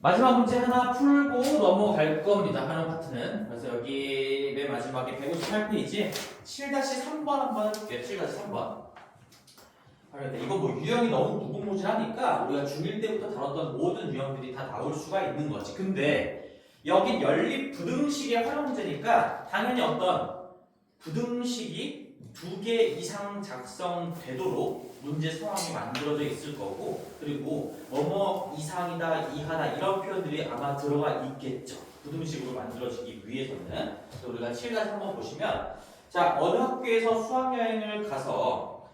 마지막 문제 하나 풀고 넘어갈 겁니다. 하는 파트는. 그래서 여기 맨 마지막에 158페이지 7-3번 한번 해볼게요. 7-3번. 이거 뭐 유형이 너무 무궁무진하니까 우리가 중1 때부터 다뤘던 모든 유형들이 다 나올 수가 있는 거지. 근데 여긴 연립 부등식의 활용 문제니까 당연히 어떤 부등식이 2개 이상 작성되도록 문제 상황이 만들어져 있을 거고, 그리고 뭐뭐 이상이다, 이하다 이런 표현들이 아마 들어가 있겠죠. 부등식으로 만들어지기 위해서는. 그래서 우리가 7-3번 보시면, 자, 어느 학교에서 수학여행을 가서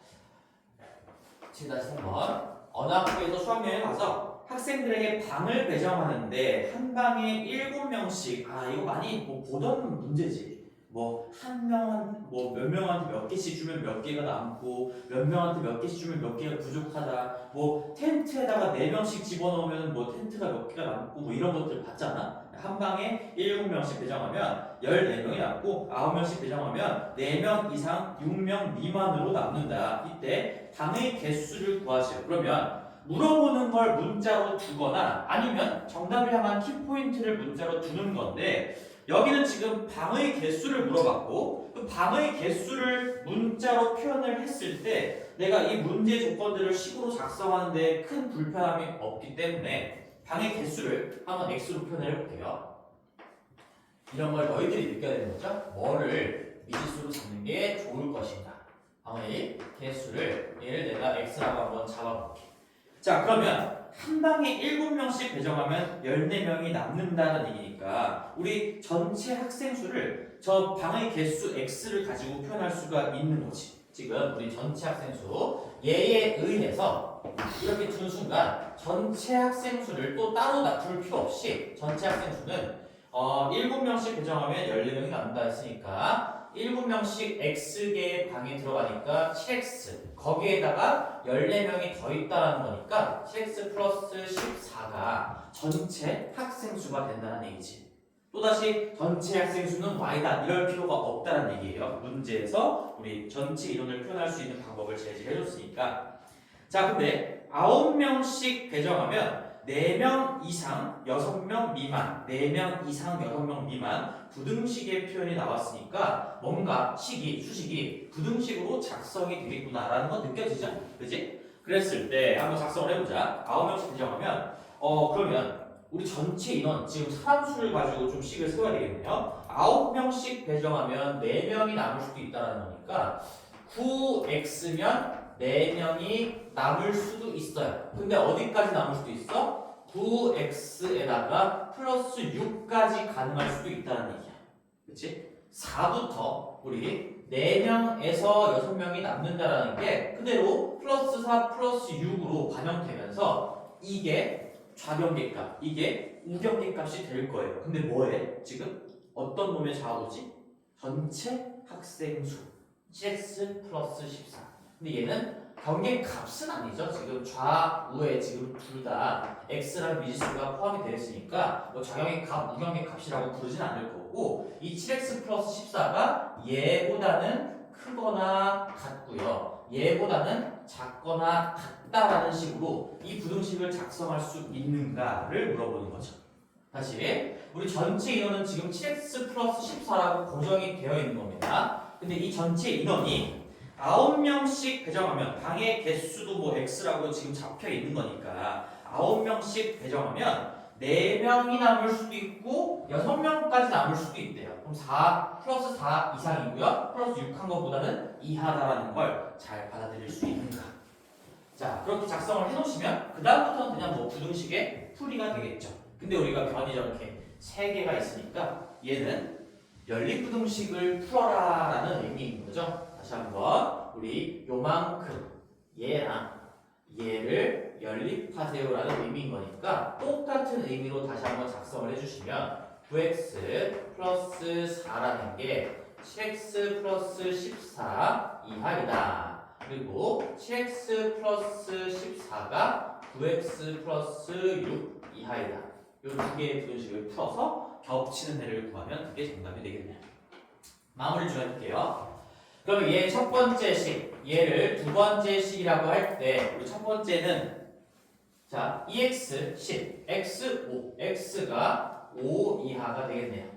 7-3번 어느 학교에서 수학여행을 가서 학생들에게 방을 배정하는데 한 방에 7명씩, 이거 많이 보던 문제지. 뭐 한 명, 뭐 몇 명한테 몇 개씩 주면 몇 개가 남고 몇 명한테 몇 개씩 주면 몇 개가 부족하다. 뭐 텐트에다가 4명씩 집어넣으면 뭐 텐트가 몇 개가 남고 뭐 이런 것들 봤잖아. 한 방에 7명씩 배정하면 14명이 남고 9명씩 배정하면 4명 이상 6명 미만으로 남는다. 이때 방의 개수를 구하세요. 그러면 물어보는 걸 문자로 두거나 아니면 정답을 향한 키포인트를 문자로 두는 건데, 여기는 지금 방의 개수를 물어봤고 그 방의 개수를 문자로 표현을 했을 때 내가 이 문제 조건들을 식으로 작성하는데 큰 불편함이 없기 때문에 방의 개수를 한번 x로 표현을 해볼게요. 이런 걸 너희들이 느껴야 되는 거죠. 뭐를 미지수로 잡는 게 좋을 것인가. 방의 개수를 얘를 내가 x라고 한번 잡아볼게. 자, 그러면 한 방에 7명씩 배정하면 14명이 남는다는 얘기니까 우리 전체 학생 수를 저 방의 개수 x를 가지고 표현할 수가 있는 거지. 지금 우리 전체 학생 수 얘에 의해서 이렇게 두는 순간 전체 학생 수를 또 따로 둘 필요 없이 전체 학생 수는 7명씩 배정하면 14명이 남는다 했으니까 7명씩 x개의 방에 들어가니까 7x, 거기에다가 14명이 더 있다는 거니까 7x 플러스 14가 전체 학생 수가 된다는 얘기지. 또다시 전체 학생 수는 y다 이럴 필요가 없다는 얘기예요. 문제에서 우리 전체 인원을 표현할 수 있는 방법을 제시해줬으니까. 자, 근데 9명씩 배정하면 4명 이상 6명 미만, 4명 이상 6명 미만 부등식의 표현이 나왔으니까 뭔가 수식이 부등식으로 작성이 되겠구나라는 건 느껴지죠? 그지? 그랬을 때 한번 작성을 해보자. 9명씩 배정하면 그러면 우리 전체 인원, 지금 사람 수를 가지고 좀 식을 세워야 되겠네요. 9명씩 배정하면 4명이 남을 수도 있다는 거니까 9x면 4명이 남을 수도 있어요. 근데 어디까지 남을 수도 있어? 9x에다가 플러스 6까지 가능할 수도 있다는 얘기야. 그치? 4부터 우리 4명에서 6명이 남는다라는 게 그대로 플러스 4 플러스 6으로 반영되면서 이게 좌변계값, 이게 우변계값이 될 거예요. 근데 뭐해? 지금 어떤 놈의 좌우지? 전체 학생 수 7x 플러스 14. 근데 얘는 변계값은 아니죠. 지금 좌우에 지금 둘 다 x랑 미지수가 포함이 되어 있으니까 뭐 좌경의 값, 우경의 값이라고 부르진 않을 거고 이 7x 플러스 14가 얘보다는 크거나 같고요. 얘보다는 작거나 같다라는 식으로 이 부등식을 작성할 수 있는가를 물어보는 거죠. 다시 우리 전체 인원은 지금 7x 플러스 14라고 고정이 되어 있는 겁니다. 근데 이 전체 인원이 9명씩 배정하면 방의 개수도 뭐 x라고 지금 잡혀 있는 거니까 9명씩 배정하면 4명이 남을 수도 있고 6명까지 남을 수도 있대요. 그럼 4 플러스 4 이상이고요. 플러스 6한 것보다는 이하다라는 걸 잘 받아들일 수 있는가. 자, 그렇게 작성을 해놓으시면 그 다음부터는 그냥 뭐 부등식의 풀이가 되겠죠. 근데 우리가 변이 저렇게 3개가 있으니까 얘는 연립부등식을 풀어라라는 의미인 거죠. 다시 한번 우리 요만큼 얘랑 얘를 연립하세요라는 의미인 거니까 똑같은 의미로 다시 한번 작성을 해주시면 9x 플러스 4라는 게 7x 플러스 14 이하이다. 그리고 7x 플러스 14가 9x 플러스 6 이하이다. 이 두 개의 부등식을 풀어서 겹치는 애를 구하면 그게 정답이 되겠네요. 마무리 좀 해볼게요. 그럼 얘 첫 번째 식, 얘를 두 번째 식이라고 할 때 우리 첫 번째는 자, 2x 10, x 5, x가 5 이하가 되겠네요.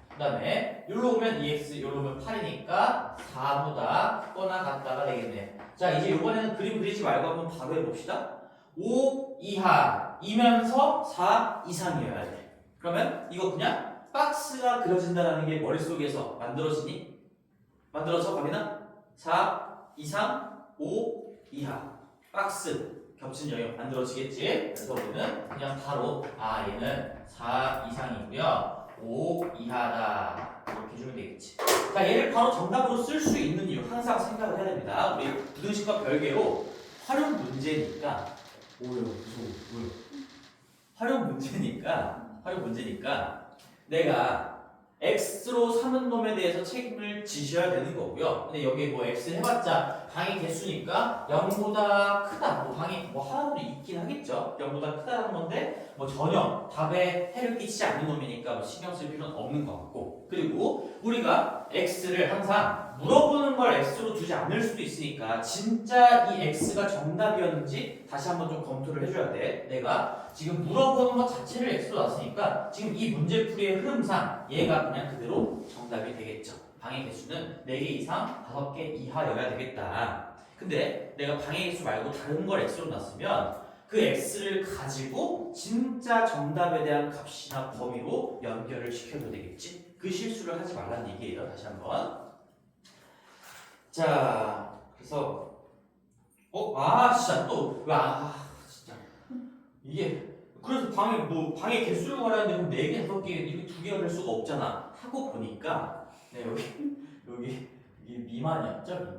그 다음에 여기로 오면 2x, 여기로 오면 8이니까 4보다 크거나 같다가 되겠네요. 자, 이제 이번에는 그림 그리지 말고 한번 바로 해봅시다. 5 이하이면서 4 이상이어야 돼. 그러면 이거 그냥 박스가 그려진다는 게 머릿속에서 만들어지니? 만들어져 가면은 4 이상, 5 이하 박스 겹친 영역 만들어지겠지? 그래서 우리는 그냥 바로 얘는 4 이상이고요 5 이하다 이렇게 해주면 되겠지. 자, 얘를 바로 정답으로 쓸 수 있는 이유 항상 생각을 해야 됩니다. 우리 부등식과 별개로 활용 문제니까 무서워. 활용 문제니까 내가 x로 삼은 놈에 대해서 책임을 지셔야 되는 거고요. 근데 여기 뭐 x 해봤자 방의 개수니까 0보다 크다. 뭐 방이 뭐 하나도 있긴 하겠죠. 0보다 크다는 건데 뭐 전혀 답에 해를 끼치지 않는 놈이니까 뭐 신경 쓸 필요는 없는 것 같고. 그리고 우리가 x를 항상 물어보는 걸 x로 두지 않을 수도 있으니까 진짜 이 x가 정답이었는지 다시 한번 좀 검토를 해줘야 돼. 내가 지금 물어보는 것 자체를 x로 놨으니까 지금 이 문제풀이의 흐름상 얘가 그냥 그대로 정답이 되겠죠. 방의 개수는 4개 이상 5개 이하여야 되겠다. 근데 내가 방의 개수 말고 다른 걸 x로 놨으면 그 x를 가지고 진짜 정답에 대한 값이나 범위로 연결을 시켜도 되겠지. 그 실수를 하지 말라는 얘기예요. 다시 한번. 자, 그래서 진짜 또 진짜 이게 그래서 방의 개수를 말하는데 그럼 4개, 5개 이게 2개가 될 수가 없잖아 하고 보니까 네, 여기 미만이었죠?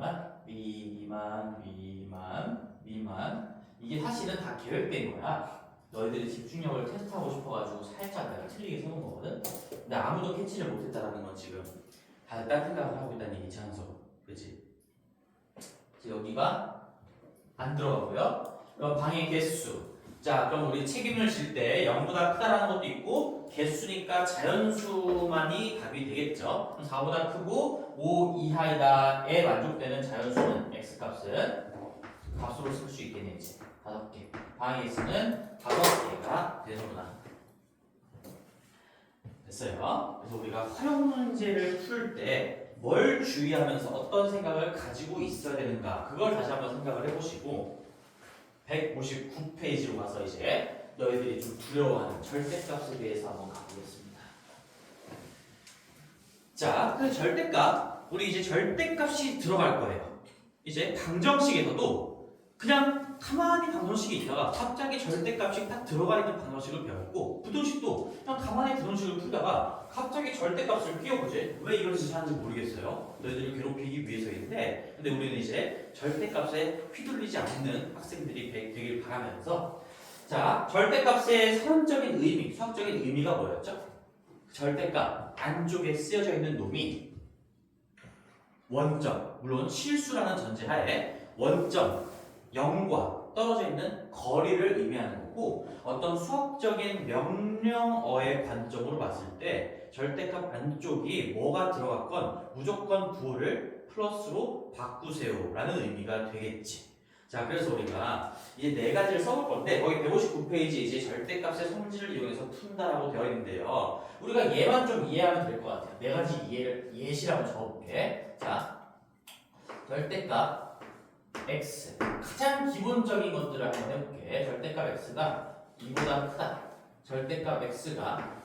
미만 이게 사실은 다 계획된 거야. 너희들이 집중력을 테스트하고 싶어가지고 살짝 내가 틀리게 세운 거거든. 근데 아무도 캐치를 못했다라는 건 지금 다들 딴 생각을 하고 있다는 얘기지, 한서. 그치? 여기가 안 들어가고요. 그럼 방의 개수. 자, 그럼 우리 책임을 질 때 0보다 크다라는 것도 있고 개수니까 자연수만이 답이 되겠죠. 4보다 크고 5 이하이다에 만족되는 자연수는 x값은 값으로 쓸 수 있겠는지 5개. 방의 개수는 5개가 되는구나. 됐어요. 그래서 우리가 활용 문제를 풀 때 뭘 주의하면서 어떤 생각을 가지고 있어야 되는가 그걸 다시 한번 생각을 해보시고 159페이지로 가서 이제 너희들이 좀 두려워하는 절대값에 대해서 한번 가보겠습니다. 자, 그 절대값 우리 이제 절대값이 들어갈 거예요. 이제 방정식에서도 그냥 가만히 방정식이 있다가 갑자기 절대값이 딱 들어가 있는 방정식을 배웠고 부등식도 그냥 가만히 부등식을 풀다가 갑자기 절대값을 끼워보지. 왜 이걸 하는지 모르겠어요. 너희들을 괴롭히기 위해서인데 근데 우리는 이제 절대값에 휘둘리지 않는 학생들이 되길 바라면서 자, 절대값의 선적인 의미, 수학적인 의미가 뭐였죠? 절대값 안쪽에 쓰여져 있는 놈이 원점, 물론 실수라는 전제하에 원점 0과 떨어져 있는 거리를 의미하는 거고 어떤 수학적인 명령어의 관점으로 봤을 때 절대값 안쪽이 뭐가 들어갔건 무조건 부호를 플러스로 바꾸세요 라는 의미가 되겠지. 자, 그래서 우리가 이제 4가지를 써볼 건데 거기 159페이지 이제 절대값의 성질을 이용해서 푼다라고 되어 있는데요. 우리가 얘만 좀 이해하면 될 것 같아요. 4가지 예시를 한번 적어볼게. 자, 절대값 x 가장 기본적인 것들을 한번 해볼게. 절대값 x가 2보다 크다. 절대값 x가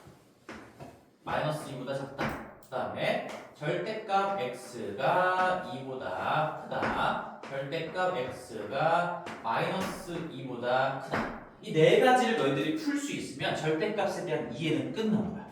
마이너스 2보다 작다. 그 다음에 절대값 x가 2보다 크다. 절대값 x가 마이너스 2보다 크다. 이 4가지를 너희들이 풀 수 있으면 절대값에 대한 이해는 끝난 거야.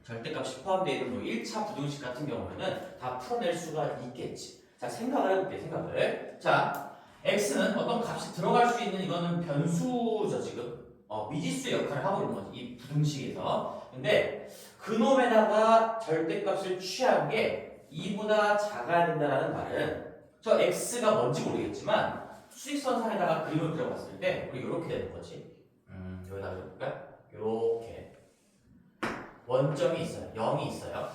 절대값이 포함되어 있는 뭐 1차 부등식 같은 경우에는 다 풀어낼 수가 있겠지. 자, 생각을 해볼게. 생각을. 자, x는 어떤 값이 들어갈 수 있는 이거는 변수죠 지금. 미지수 역할을 하고 있는 거지 이 부등식에서. 근데 그놈에다가 절대값을 취한 게 2보다 작아야 된다는 말은 저 x가 뭔지 모르겠지만 수직선상에다가 그림을 그려봤을 때 우리 이렇게 되는 거지. 여기다 그려볼까? 이렇게 원점이 있어요. 0이 있어요.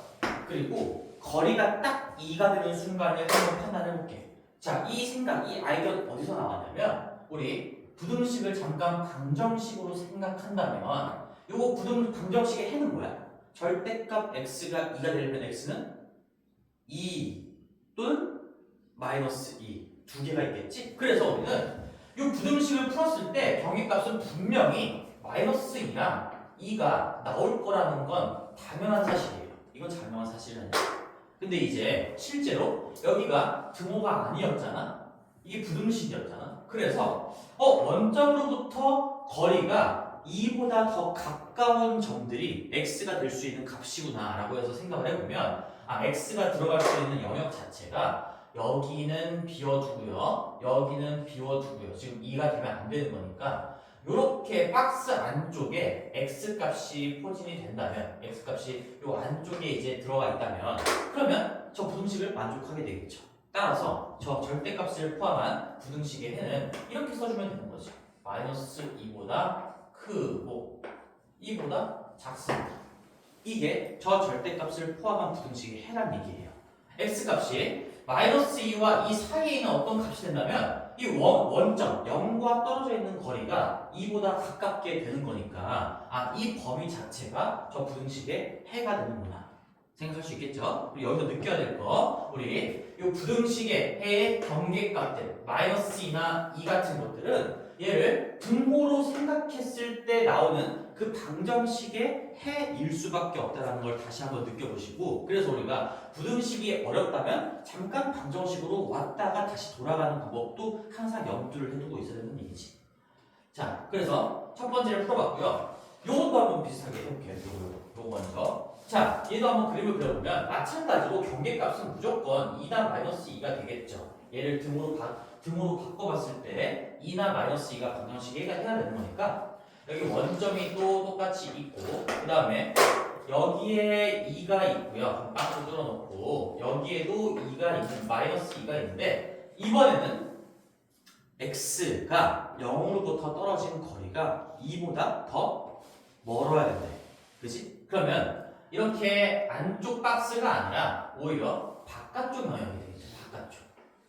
그리고 거리가 딱 2가 되는 순간에 한번 판단해 볼게. 자, 이 생각, 이 아이디어 어디서 나왔냐면 우리 부등식을 잠깐 방정식으로 생각한다면 요거 방정식의 해는 뭐야? 절대값 x가 2가 되려면 x는 2 또는 마이너스 2 두 개가 있겠지? 그래서 우리는 이 부등식을 풀었을 때 경계값은 분명히 마이너스 2랑 2가 나올 거라는 건 당연한 사실이에요. 이건 당연한 사실은 아니야. 근데 이제 실제로 여기가 등호가 아니었잖아. 이게 부등식이었잖아. 그래서 원점으로부터 거리가 2보다 더 가까운 점들이 x가 될 수 있는 값이구나 라고 해서 생각을 해보면 x가 들어갈 수 있는 영역 자체가 여기는 비워두고요. 여기는 비워두고요. 지금 2가 되면 안 되는 거니까 이렇게 박스 안쪽에 x값이 포진이 된다면 x값이 요 안쪽에 이제 들어가 있다면 그러면 저 부등식을 만족하게 되겠죠. 따라서 저 절대값을 포함한 부등식의 해는 이렇게 써주면 되는 거죠. 마이너스 2보다 크고 2보다 작습니다. 이게 저 절대값을 포함한 부등식의 해란 얘기예요. x값이 마이너스 2와 이 사이에 있는 어떤 값이 된다면 이 원점 0과 떨어져 있는 거리가 2보다 가깝게 되는 거니까 이 범위 자체가 저 부등식의 해가 되는구나 생각할 수 있겠죠? 그리고 여기서 느껴야 될 거 우리 이 부등식의 해의 경계값들 마이너스 2나 2 같은 것들은 얘를 분모로 생각했을 때 나오는 그 방정식의 해일 수밖에 없다는 걸 다시 한번 느껴보시고 그래서 우리가 부등식이 어렵다면 잠깐 방정식으로 왔다가 다시 돌아가는 방법도 항상 염두를 해두고 있어야 되는 얘기지. 자, 그래서 첫 번째를 풀어봤고요. 요것도 한번 비슷하게 해볼게요. 요거 먼저. 자, 얘도 한번 그림을 그려보면 마찬가지로 경계값은 무조건 2나 마이너스 2가 되겠죠. 얘를 등으로 바꿔봤을 때 2나 마이너스 2가 방정식이 해야 되는 거니까 여기 원점이 또 똑같이 있고 그 다음에 여기에 2가 있고요. 빵을 뚫어놓고 여기에도 2가 있는 마이너스 2가 있는데 이번에는 x가 0으로부터 떨어진 거리가 2보다 더 멀어야 된대. 그치? 그러면 이렇게 안쪽 박스가 아니라 오히려 바깥쪽 영역이 되겠죠. 바깥쪽.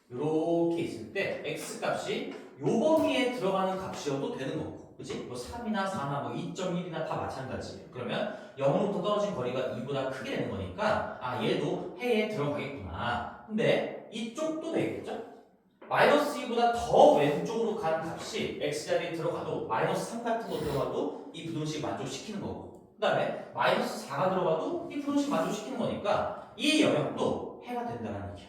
이렇게 있을 때 x값이 요 범위에 들어가는 값이어도 되는 거고 그치? 뭐 3이나 4나 뭐 2.1이나 다 마찬가지예요. 그러면 0으로부터 떨어진 거리가 2보다 크게 되는 거니까 얘도 해에 들어가겠구나. 근데 이쪽도 되겠죠? 마이너스 2보다 더 왼쪽으로 가는 값이 x자리에 들어가도 마이너스 3 같은 거 들어가도 이 부등식 만족시키는 거고 그 다음에 마이너스 4가 들어가도 이 부등식 만족시키는 거니까 이 영역도 해가 된다는 얘기야.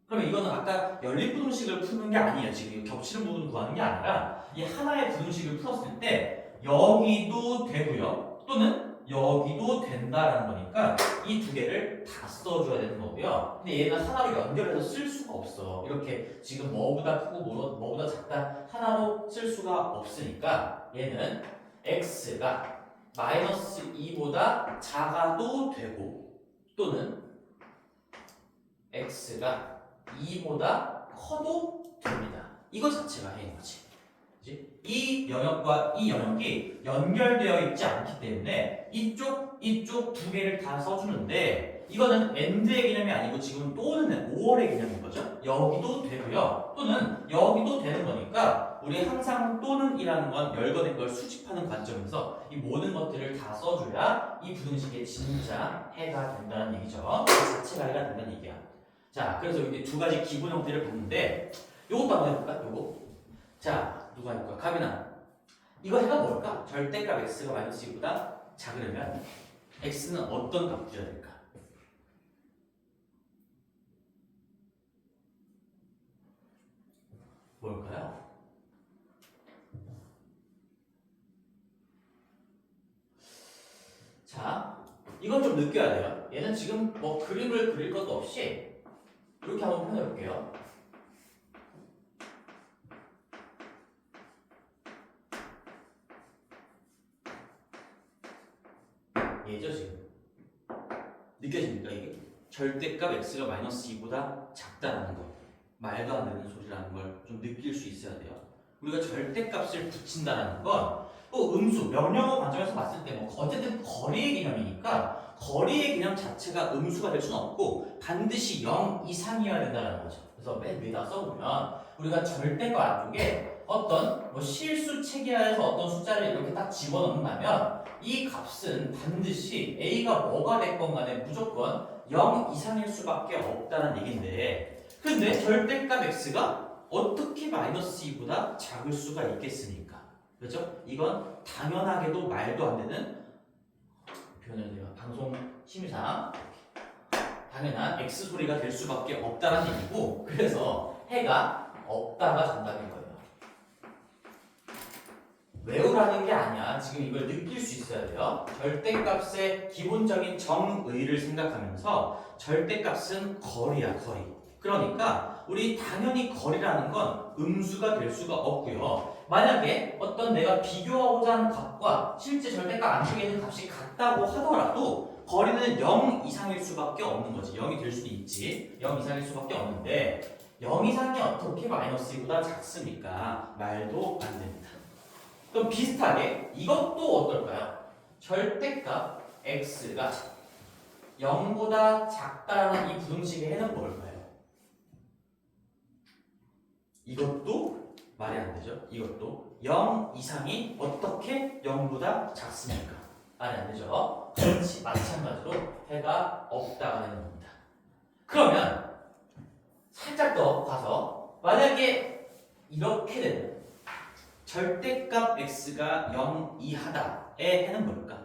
그러면 이거는 아까 연립 부등식을 푸는 게 아니에요. 지금 겹치는 부분을 구하는 게 아니라 이 하나의 부등식을 풀었을 때 여기도 되고요. 또는 여기도 된다라는 거니까 이 두 개를 다 써줘야 되는 거고요. 근데 얘는 하나로 연결해서 쓸 수가 없어. 이렇게 지금 뭐보다 크고 뭐보다 작다 하나로 쓸 수가 없으니까 얘는 x가 마이너스 2보다 작아도 되고 또는 x가 2보다 커도 됩니다. 이거 자체가 해인 거지. 그치? 이 영역과 이 영역이 연결되어 있지 않기 때문에 이쪽 두 개를 다 써주는데 이거는 AND의 개념이 아니고 지금 또는 5월의 개념인 거죠. 여기도 되고요. 또는 여기도 되는 거니까 우리 항상 또는이라는 건 열거된 걸 수집하는 관점에서 이 모든 것들을 다 써줘야 이 부등식의 진짜 해가 된다는 얘기죠. 그 자체가 해가 된다는 얘기야. 자, 그래서 이렇게 두 가지 기본 형태를 봤는데 요것도 한번 해볼까? 요거. 자, 누가 해볼까? 가빈아. 이거 해가 뭘까? 절대값 x가 마이너스 2보다 작으려면 x는 어떤 값 줘야 될까? 뭘까요? 자, 이건 좀 느껴야 돼요. 얘는 지금 뭐 그림을 그릴 것도 없이 이렇게 한번 표현해볼게요. 얘죠 지금. 느껴집니까 이게? 절대값 x가 마이너스 2보다 작다라는 거. 말도 안 되는 소리라는 걸 좀 느낄 수 있어야 돼요. 우리가 절대값을 붙인다는 건 또 음수, 명령어 관점에서 봤을 때 뭐 어쨌든 거리의 개념이니까 거리의 개념 자체가 음수가 될 수는 없고 반드시 0 이상이어야 된다는 거죠. 그래서 맨 위에다 써보면 우리가 절대값 안쪽에 어떤 뭐 실수 체계하에서 어떤 숫자를 이렇게 딱 집어넣는다면 이 값은 반드시 a가 뭐가 됐건 간에 무조건 0 이상일 수밖에 없다는 얘긴데, 근데 절대값 x가 어떻게 마이너스 2보다 작을 수가 있겠습니까? 그렇죠? 이건 당연하게도 말도 안 되는 표현을 제가 방송 심의상 당연한 x 소리가 될 수밖에 없다는 얘기고, 그래서 해가 없다가 정답인 거예요. 외우라는 게 아니야. 지금 이걸 느낄 수 있어야 돼요. 절대값의 기본적인 정의를 생각하면서 절대값은 거리야, 거리. 그러니까 우리 당연히 거리라는 건 음수가 될 수가 없고요. 만약에 어떤 내가 비교하고자 하는 값과 실제 절대값 안쪽에 있는 값이 같다고 하더라도 거리는 0 이상일 수밖에 없는 거지. 0이 될 수도 있지. 0 이상일 수밖에 없는데 0 이상이 어떻게 마이너스 2보다 작습니까? 말도 안 됩니다. 그럼 비슷하게 이것도 어떨까요? 절대값 x가 0보다 작다라는 이 부등식의 해는 뭘까요? 이것도 말이 안 되죠. 이것도 0 이상이 어떻게 0보다 작습니까? 말이 안 되죠. 그렇지, 마찬가지로 해가 없다가 되는 겁니다. 그러면 살짝 더 가서 만약에 이렇게 되면 절대값 x가 0 이하다의 해는 뭘까?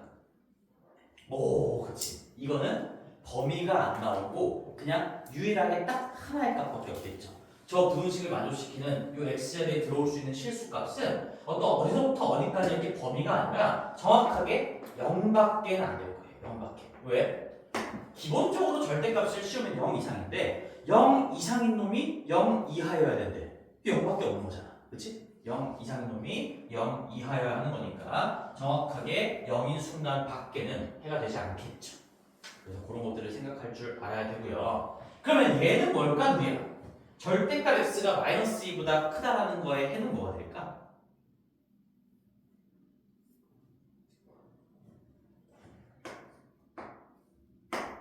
오, 그렇지. 이거는 범위가 안 나오고 그냥 유일하게 딱 하나의 값밖에 없겠죠. 저 부등식을 만족시키는 이 x자리에 들어올 수 있는 실수값은 어디서부터 어디까지 이렇게 범위가 아니라 정확하게 0밖에는 안 될 거예요. 0밖에. 왜? 기본적으로 절대값을 씌우면 0 이상인데 0 이상인 놈이 0 이하여야 되는데 이게 0밖에 없는 거잖아. 그렇지? 0 이상인 놈이 0 이하여야 하는 거니까 정확하게 0인 순간 밖에는 해가 되지 않겠죠. 그래서 그런 것들을 생각할 줄 알아야 되고요. 그러면 얘는 뭘까? 누야? 절대값 x가 마이너스 2보다 크다라는 거에 해는 뭐가 될까?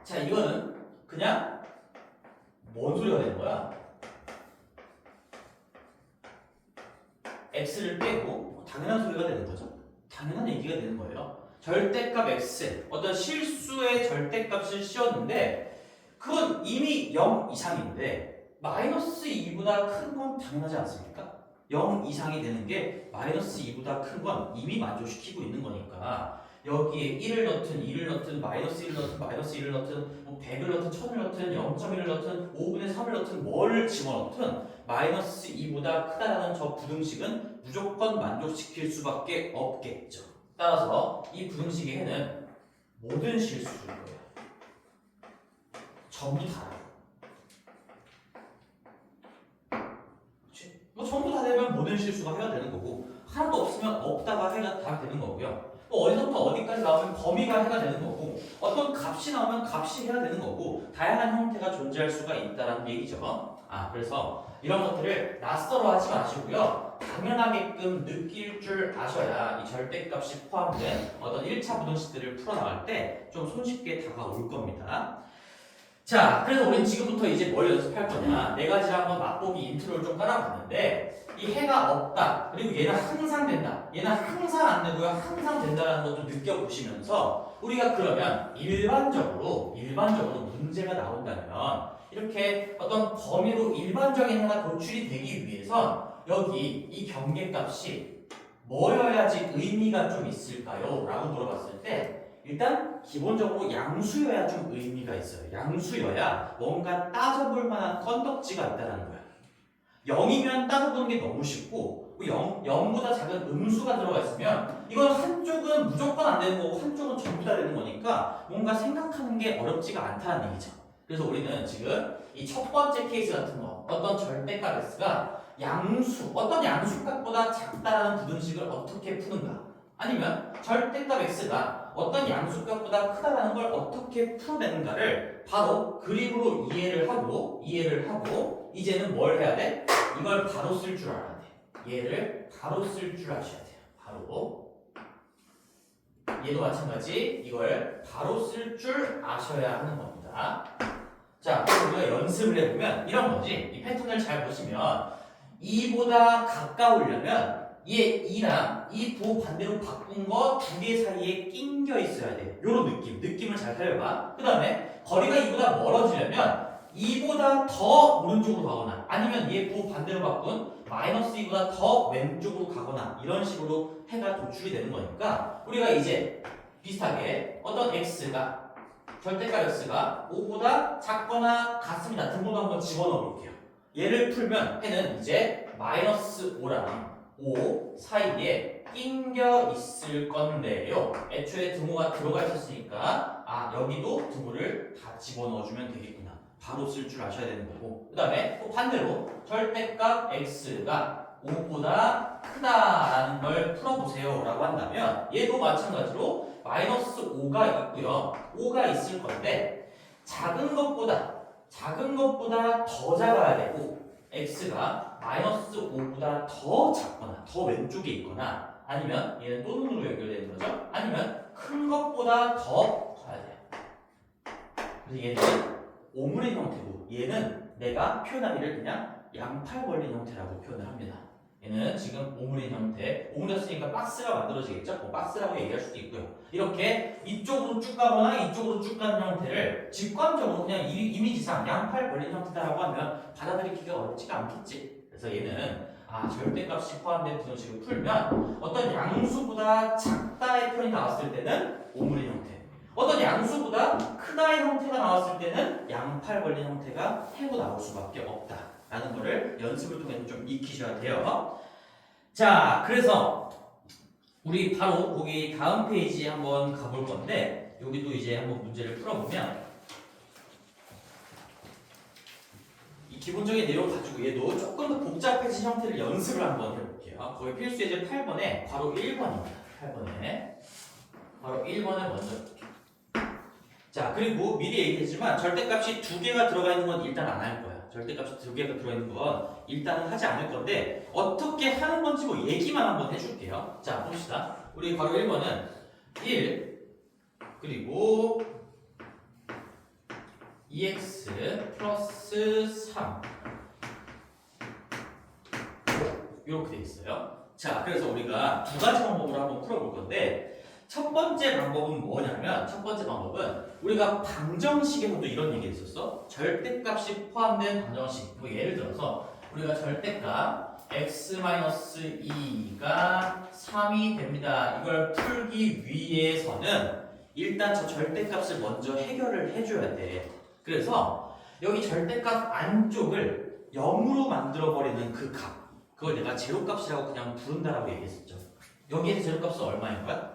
자, 이거는 그냥 뭔 소리가 되는 거야? x를 빼고 당연한 소리가 되는 거죠. 당연한 얘기가 되는 거예요. 절대값 x, 어떤 실수의 절대값을 씌웠는데 그건 이미 0 이상인데 마이너스 2보다 큰 건 당연하지 않습니까? 0 이상이 되는 게 마이너스 2보다 큰 건 이미 만족시키고 있는 거니까 여기에 1을 넣든 2를 넣든 마이너스 1을 넣든 마이너스 1을 넣든 뭐 100을 넣든 1000을 넣든 0.1을 넣든 5분의 3을 넣든 뭘 집어넣든 마이너스 2보다 크다라는 저 부등식은 무조건 만족시킬 수밖에 없겠죠. 따라서 이 부등식의 해는 모든 실수일 거예요. 전부 다. 뭐 전부 다 되면 모든 실수가 해가 되는 거고 하나도 없으면 없다가 해가 다 되는 거고요. 또 어디서부터 어디까지 나오면 범위가 해가 되는 거고 어떤 값이 나오면 값이 해가 되는 거고 다양한 형태가 존재할 수가 있다는 얘기죠. 그래서 이런 것들을 낯설어 하지 마시고요. 당연하게끔 느낄 줄 아셔야 이 절대값이 포함된 어떤 1차 부등식들을 풀어나갈 때 좀 손쉽게 다가올 겁니다. 자, 그래서 우리는 지금부터 이제 뭘 연습할 거냐. 네 가지를 한번 맛보기 인트로를 좀 깔아봤는데 이 해가 없다. 그리고 얘는 항상 된다. 얘는 항상 안 되고요. 항상 된다라는 것도 느껴보시면서 우리가 그러면 일반적으로 문제가 나온다면 이렇게 어떤 범위로 일반적인 해가 도출이 되기 위해선 여기 이 경계값이 뭐여야지 의미가 좀 있을까요? 라고 물어봤을 때 일단 기본적으로 양수여야 좀 의미가 있어요. 양수여야 뭔가 따져볼 만한 건덕지가 있다는 거야. 0이면 따져보는 게 너무 쉽고 0보다 작은 음수가 들어가 있으면 이건 한쪽은 무조건 안 되는 거고 한쪽은 전부 다 되는 거니까 뭔가 생각하는 게 어렵지가 않다는 얘기죠. 그래서 우리는 지금 이 첫 번째 케이스 같은 거 어떤 절대값 x가 어떤 양수값보다 작다라는 부등식을 어떻게 푸는가, 아니면 절대값 x가 어떤 양수값보다 크다라는 걸 어떻게 풀어내는가를 바로 그림으로 이해를 하고 이제는 뭘 해야 돼? 이걸 바로 쓸 줄 알아야 돼. 얘를 바로 쓸 줄 아셔야 돼요. 바로. 얘도 마찬가지 이걸 바로 쓸 줄 아셔야 하는 겁니다. 자, 그럼 우리가 연습을 해보면 이런 거지. 이 패턴을 잘 보시면 2보다 가까우려면 얘 2랑 이 도 반대로 바꾼 거 두 개 사이에 낑겨 있어야 돼. 요런 느낌을 잘 살려봐. 그 다음에 거리가 2보다 멀어지려면 2보다 더 오른쪽으로 가거나 아니면 얘 도 반대로 바꾼 마이너스 2보다 더 왼쪽으로 가거나 이런 식으로 해가 도출이 되는 거니까 우리가 이제 비슷하게 어떤 x가 절대값 x가 5보다 작거나 같습니다. 등호도 한번 집어넣어 볼게요. 얘를 풀면 해는 이제 마이너스 5랑 5 사이에 낑겨 있을 건데요. 애초에 등호가 들어가 있었으니까 여기도 등호를 다 집어넣어주면 되겠구나. 바로 쓸 줄 아셔야 되는 거고 그 다음에 또 반대로 절대값 x가 5보다 크다라는 걸 풀어보세요 라고 한다면 얘도 마찬가지로 마이너스 5가 있고요. 5가 있을 건데 작은 것보다 더 작아야 되고 x가 마이너스 5보다 더 작거나 더 왼쪽에 있거나 아니면 얘는 또 눈으로 연결되는 거죠. 아니면 큰 것보다 더 커야 돼요. 그래서 얘는 오므린 형태고 얘는 내가 표현하기를 그냥 양팔 벌린 형태라고 표현을 합니다. 얘는 지금 오므린 형태, 오므렸으니까 박스가 만들어지겠죠? 뭐 박스라고 얘기할 수도 있고요. 이렇게 이쪽으로 쭉 가거나 이쪽으로 쭉 가는 형태를 직관적으로 그냥 이미지상 양팔 벌린 형태다라고 하면 받아들이기가 어렵지가 않겠지. 그래서 얘는 절대값이 포함된 부등식을 풀면 어떤 양수보다 작다의 표현이 나왔을 때는 오므린 형태, 어떤 양수보다 크다의 형태가 나왔을 때는 양팔 벌린 형태가 해고 나올 수밖에 없다라는 거를 연습을 통해서 좀 익히셔야 돼요. 자, 그래서 우리 바로 거기 다음 페이지에 한번 가볼 건데 여기도 이제 한번 문제를 풀어보면 이 기본적인 내용 가지고 얘도 조금 더 복잡해진 형태를 연습을 한번 해볼게요. 거기 필수 예제 8번에 바로 1번입니다. 8번에 바로 1번을 먼저 볼게요. 자, 그리고 미리 얘기했지만 절대값이 두 개가 들어가 있는 건 일단 안 할 거야. 절대값이 두 개가 들어가 있는 건 일단은 하지 않을 건데 어떻게 하는 건지 뭐 얘기만 한번 해줄게요. 자, 봅시다. 우리 바로 1번은 1 그리고 2x 플러스 3 이렇게 돼 있어요. 자, 그래서 우리가 두 가지 방법으로 한번 풀어볼 건데 첫 번째 방법은 뭐냐면 첫 번째 방법은 우리가 방정식에서도 이런 얘기 했었어. 절대값이 포함된 방정식. 뭐 예를 들어서 우리가 절대값 x-2가 3이 됩니다. 이걸 풀기 위해서는 일단 저 절대값을 먼저 해결을 해줘야 돼. 그래서 여기 절대값 안쪽을 0으로 만들어버리는 그 값, 그걸 내가 제로값이라고 그냥 부른다라고 얘기했었죠. 여기에서 제로값은 얼마인 거야?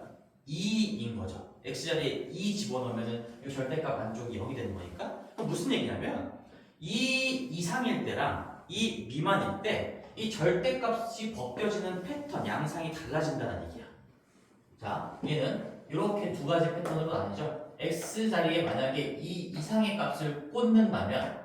2인 거죠. x자리에 2 집어넣으면 이 절대값 안쪽이 0이 되는 거니까. 그럼 무슨 얘기냐면 2 이상일 때랑 2 미만일 때 이 절대값이 벗겨지는 패턴, 양상이 달라진다는 얘기야. 자, 얘는 이렇게 두 가지 패턴으로 나뉘죠. x자리에 만약에 2 이상의 값을 꽂는다면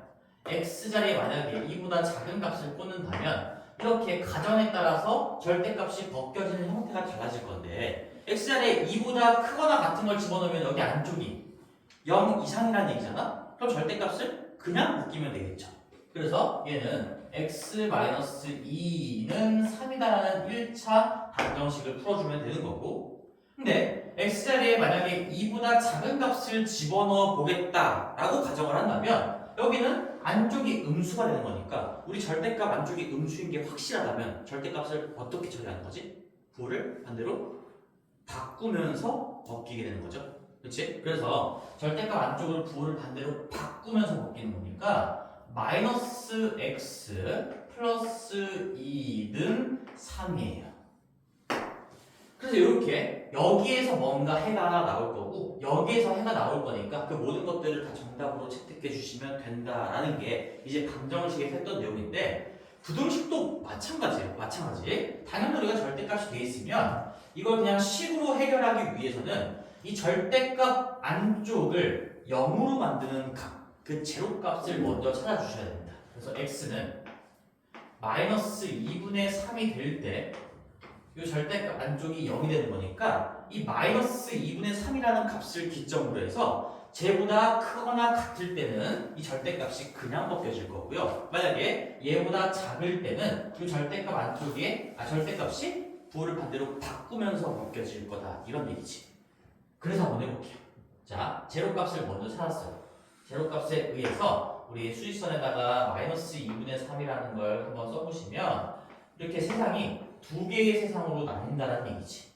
x자리에 만약에 2보다 작은 값을 꽂는다면 이렇게 가정에 따라서 절대값이 벗겨지는 형태가 달라질 건데 x자리에 2보다 크거나 같은 걸 집어넣으면 여기 안쪽이 0 이상이라는 얘기잖아? 그럼 절대값을 그냥 묶이면 되겠죠. 그래서 얘는 x-2는 3이다라는 1차 방정식을 풀어주면 되는 거고 근데 x자리에 만약에 2보다 작은 값을 집어넣어 보겠다라고 가정을 한다면 여기는 안쪽이 음수가 되는 거니까 우리 절대값 안쪽이 음수인 게 확실하다면 절대값을 어떻게 처리하는 거지? 부호를 반대로 바꾸면서 벗기게 되는 거죠. 그렇지? 그래서 절대값 안쪽을 부호를 반대로 바꾸면서 벗기는 거니까 마이너스 x 플러스 2는 3이에요. 그래서 이렇게 여기에서 뭔가 해가 나올 거고 여기에서 해가 나올 거니까 그 모든 것들을 다 정답으로 채택해 주시면 된다라는 게 이제 방정식에서 했던 내용인데 부등식도 마찬가지예요. 마찬가지. 당연히 우리가 절대값이 돼 있으면 이걸 그냥 식으로 해결하기 위해서는 이 절대값 안쪽을 0으로 만드는 값, 그 제로값을 먼저 찾아주셔야 됩니다. 그래서 x는 마이너스 2분의 3이 될 때 이 절대값 안쪽이 0이 되는 거니까 이 마이너스 2분의 3이라는 값을 기점으로 해서 쟤보다 크거나 같을 때는 이 절대값이 그냥 벗겨질 거고요. 만약에 얘보다 작을 때는 이 절대값 안쪽에 절대값이 부호를 반대로 바꾸면서 벗겨질 거다. 이런 얘기지. 그래서 한번 해볼게요. 자, 제로값을 먼저 찾았어요. 제로값에 의해서 우리 수직선에다가 마이너스 2분의 3이라는 걸 한번 써보시면 이렇게 세상이 두 개의 세상으로 나뉜다는 얘기지.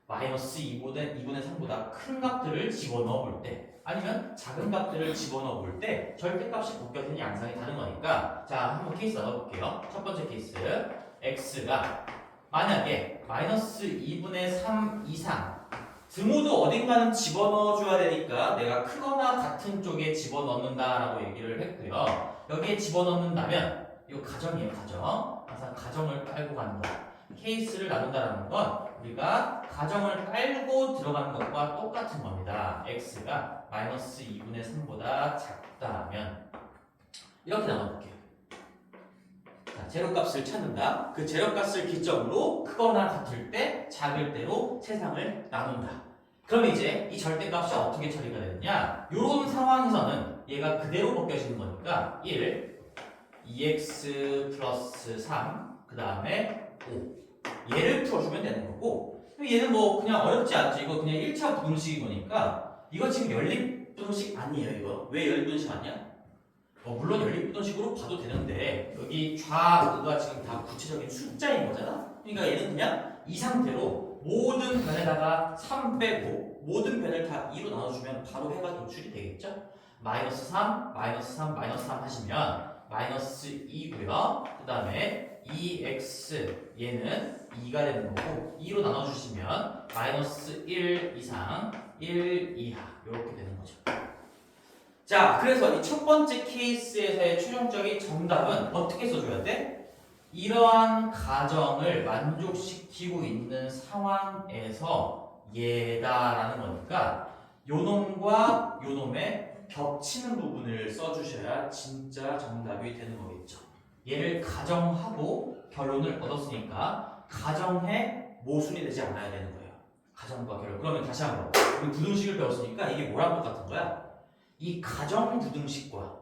마이너스 2분의 3보다 큰 값들을 집어넣어 볼 때 아니면 작은 값들을 집어넣어 볼 때 절대값이 벗겨지는 양상이 다른 거니까 자, 한번 케이스 나눠볼게요. 첫 번째 케이스 x가 만약에 마이너스 2분의 3 이상 등호도 어딘가는 집어넣어 줘야 되니까 내가 크거나 같은 쪽에 집어넣는다라고 얘기를 했고요. 여기에 집어넣는다면 이거 가정이에요. 가정. 항상 가정을 깔고 가는 거. 케이스를 나눈다라는 건 우리가 가정을 깔고 들어가는 것과 똑같은 겁니다. x가 마이너스 2분의 3보다 작다면 이렇게 나눠볼게요. 자, 제로값을 찾는다. 그 제로값을 기점으로 크거나 같을 때 작을 때로 세상을 나눈다. 그럼 이제 이 절대값이 어떻게 처리가 되느냐? 이런 상황에서는 얘가 그대로 벗겨지는 거니까 1, 2x 플러스 3, 그 다음에 5 얘를 풀어주면 되는 거고 얘는 뭐 그냥 어렵지 않죠. 이거 그냥 1차 부등식인 거니까 이거 지금 연립부등식 아니에요. 이거 왜 연립부등식 아니야? 물론 연립부등식으로 봐도 되는데 여기 좌우가 지금 다 구체적인 숫자인 거잖아. 그러니까 얘는 그냥 이 상태로 모든 변에다가 3 빼고 모든 변을 다 2로 나눠주면 바로 해가 도출이 되겠죠. 마이너스 3, 마이너스 3, 마이너스 3 하시면 마이너스 2고요. 그 다음에 2x 얘는 2가 되는 거고 2로 나눠주시면 마이너스 1 이상 1 이하 이렇게 되는 거죠. 자, 그래서 이 첫 번째 케이스에서의 최종적인 정답은 어떻게 써줘야 돼? 이러한 가정을 만족시키고 있는 상황에서 얘다라는 거니까 요놈과 요놈의 겹치는 부분을 써주셔야 진짜 정답이 되는 거겠죠. 얘를 가정하고 결론을 얻었으니까 가정의 모순이 되지 않아야 되는 거예요. 가정과 결론. 그러면 다시 한번 우리 부등식을 배웠으니까 이게 뭐랑 똑같은 거야? 이 가정 부등식과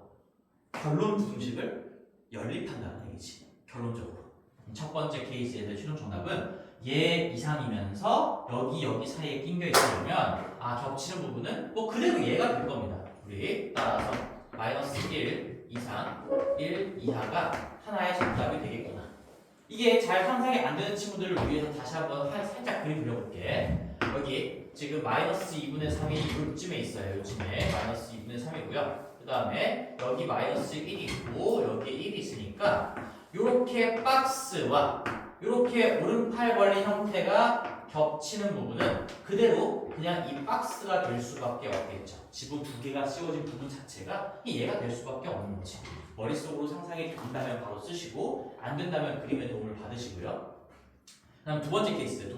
결론 부등식을 연립한다는 얘기지. 결론적으로. 첫 번째 케이스에서 최종 정답은 얘 이상이면서 여기 사이에 낀겨 있으면 겹치는 부분은 뭐 그대로 얘가 될 겁니다. 우리 따라서 마이너스 1 이상 1 이하가 하나의 정답이 되겠구나. 이게 잘 상상이 안 되는 친구들을 위해서 다시 한번 살짝 그림 그려볼게. 여기 지금 마이너스 2분의 3이 요쯤에 있어요. 요쯤에 마이너스 2분의 3이고요. 그 다음에 여기 마이너스 1이 있고 여기 1이 있으니까 요렇게 박스와 요렇게 오른팔 벌린 형태가 겹치는 부분은 그대로 그냥 이 박스가 될 수밖에 없겠죠. 지붕 두 개가 씌워진 부분 자체가 얘가 될 수밖에 없는 거지. 머릿속으로 상상이 된다면 바로 쓰시고 안 된다면 그림의 도움을 받으시고요. 다음 두 번째 케이스.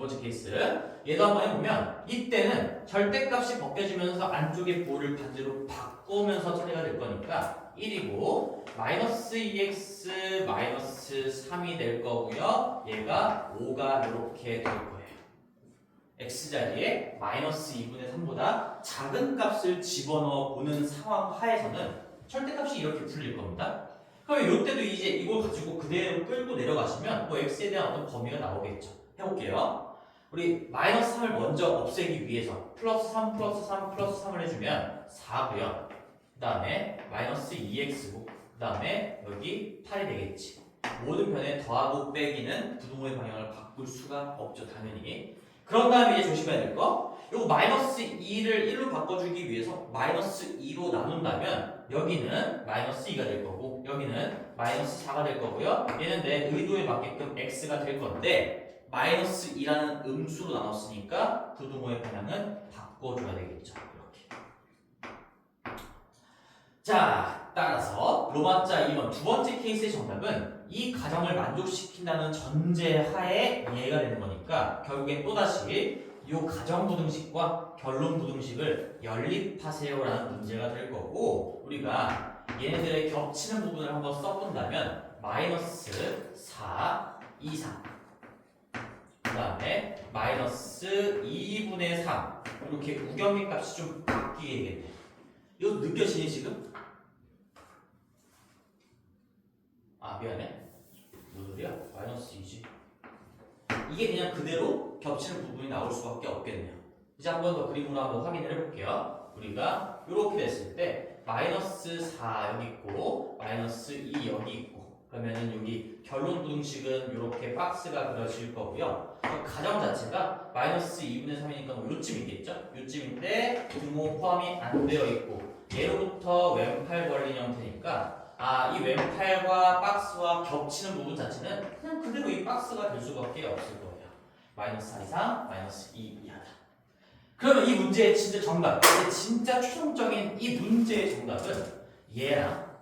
얘도 한번 해보면 이때는 절대값이 벗겨지면서 안쪽의 부호를 반대로 바꾸면서 처리가 될 거니까 1이고 마이너스 2x 마이너스 3이 될 거고요. 얘가 5가 이렇게 될 거예요. x자리에 마이너스 2분의 3보다 작은 값을 집어넣어 보는 상황 하에서는 절대값이 이렇게 풀릴 겁니다. 그럼 이때도 이제 이걸 가지고 그대로 끌고 내려가시면 뭐 x에 대한 어떤 범위가 나오겠죠. 해볼게요. 우리 마이너스 3을 먼저 없애기 위해서 플러스 3 플러스 3 플러스 3을 해주면 4고요. 그 다음에 마이너스 2x고 그 다음에 여기 8이 되겠지. 모든 변에 더하고 빼기는 부등호의 방향을 바꿀 수가 없죠. 당연히. 그런 다음에 이제 조심해야 될 거, 요거 마이너스 2를 1로 바꿔주기 위해서 마이너스 2로 나눈다면 여기는 마이너스 2가 될 거고 여기는 마이너스 4가 될 거고요. 얘는 내 의도에 맞게끔 x가 될 건데 마이너스 2라는 음수로 나눴으니까 부등호의 방향은 바꿔줘야 되겠죠. 이렇게. 자, 따라서 로마자 2번 두 번째 케이스의 정답은 이 가정을 만족시킨다는 전제하에 얘가 되는 거니까 결국엔 또다시 이 가정 부등식과 결론 부등식을 연립하세요라는 문제가 될 거고 우리가 얘네들의 겹치는 부분을 한번 써본다면 마이너스 4 이상 그 다음에 마이너스 2분의 3 이렇게 우경의 값이 좀 바뀌게 되겠네. 이거 느껴지니 지금? 아 미안해. 무슨 소리야? 마이너스 2지. 이게 그냥 그대로 겹치는 부분이 나올 수밖에 없겠네요. 이제 한 번 더 그림으로 한번 확인을 해볼게요. 우리가 이렇게 됐을 때 마이너스 4 여기 있고 마이너스 2 여기 있고 그러면은 여기 결론 부등식은 이렇게 박스가 그려질 거고요. 가정 자체가 마이너스 2분의 3이니까 뭐 요쯤 있겠죠? 요쯤인데 등호 포함이 안 되어 있고 얘로부터 왼팔 벌린 형태니까 이 왼팔과 박스와 겹치는 부분 자체는 그냥 그대로 이 박스가 될 수밖에 없을 거예요. 마이너스 4 이상, 마이너스 2 이하다. 그러면 이 문제의 진짜 정답, 진짜 최종적인 이 문제의 정답은 얘랑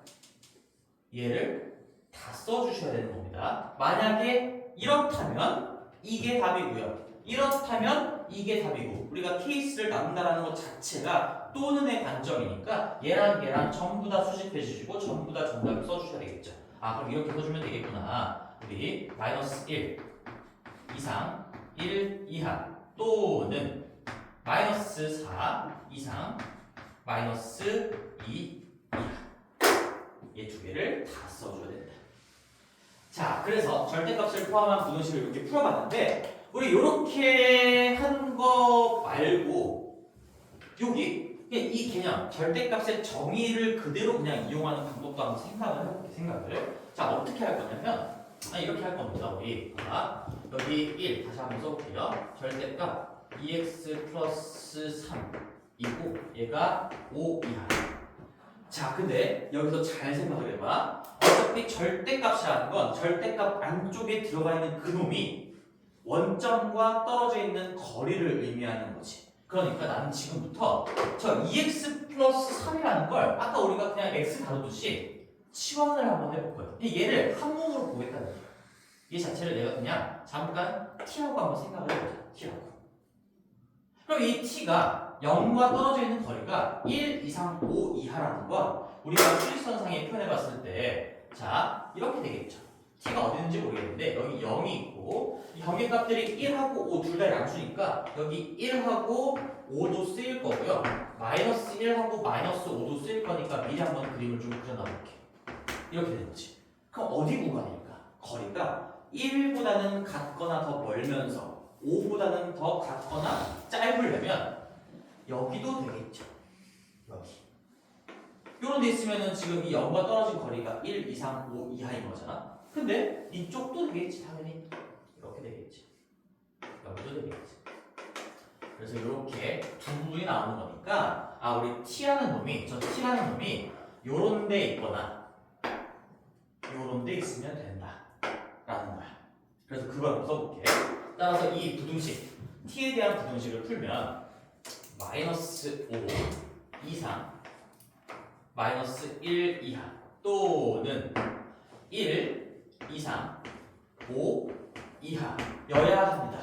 얘를 다 써주셔야 되는 겁니다. 만약에 이렇다면 이게 답이고요. 이렇다면 이게 답이고 우리가 케이스를 나눈다라는 것 자체가 또는의 관점이니까 얘랑 얘랑 전부 다 수집해 주시고 전부 다 정답을 써주셔야 되겠죠. 그럼 이렇게 써주면 되겠구나. 우리 마이너스 1 이상 1 이하 또는 마이너스 4 이상 마이너스 2 이하 얘 두 개를 다 써줘야 된다. 자, 그래서 절대값을 포함한 부등식을 이렇게 풀어봤는데 우리 이렇게 한 거 말고 여기 그냥 이 개념 절대값의 정의를 그대로 그냥 이용하는 방법도 한번 생각을 해볼게요. 생각을. 자, 어떻게 할 거냐면 이렇게 할 겁니다. 우리 여기 1 다시 한번 써볼게요. 절대값 2x 플러스 3이고 얘가 5 이하. 자, 근데 여기서 잘 생각을 해봐. 어차피 절대값이라는 건 절대값 안쪽에 들어가 있는 그놈이 원점과 떨어져 있는 거리를 의미하는 거지. 그러니까 나는 지금부터 저 2x 플러스 3이라는 걸 아까 우리가 그냥 x 다루듯이 치환을 한번 해볼 거예요. 얘를 한 몸으로 보겠다는 거야. 이 자체를 내가 그냥 잠깐 t라고 한번 생각을 해보자. t라고. 그럼 이 t가 0과 떨어져 있는 거리가 1 이상 5 이하라는 건 우리가 수직선상에 표현해봤을 때 자 이렇게 되겠죠. t가 어디 있는지 모르겠는데 여기 0이 있고 이 경계 값들이 1하고 5 둘 다 양수니까 여기 1하고 5도 쓰일 거고요. 마이너스 1하고 마이너스 5도 쓰일 거니까 미리 한번 그림을 좀 그려놔볼게. 이렇게 되는 거지. 그럼 어디 구간일까? 거리가 1보다는 같거나 더 멀면서 5보다는 더 같거나 짧으려면 여기도 되겠죠. 여기. 요런 데 있으면은 지금 이 0과 떨어진 거리가 1 이상 5 이하인 거잖아. 근데 이쪽도 되겠지. 당연히 이렇게 되겠지. 여기도 되겠지. 그래서 이렇게 두 부분이 나오는 거니까 우리 t라는 놈이 t라는 놈이 요런 데 있거나 요런 데 있으면 된다 라는 거야. 그래서 그걸 한번 써볼게. 따라서 이 부등식 t에 대한 부등식을 풀면 마이너스 5 이상 마이너스 1 이하 또는 1 이상 5 이하여야 합니다.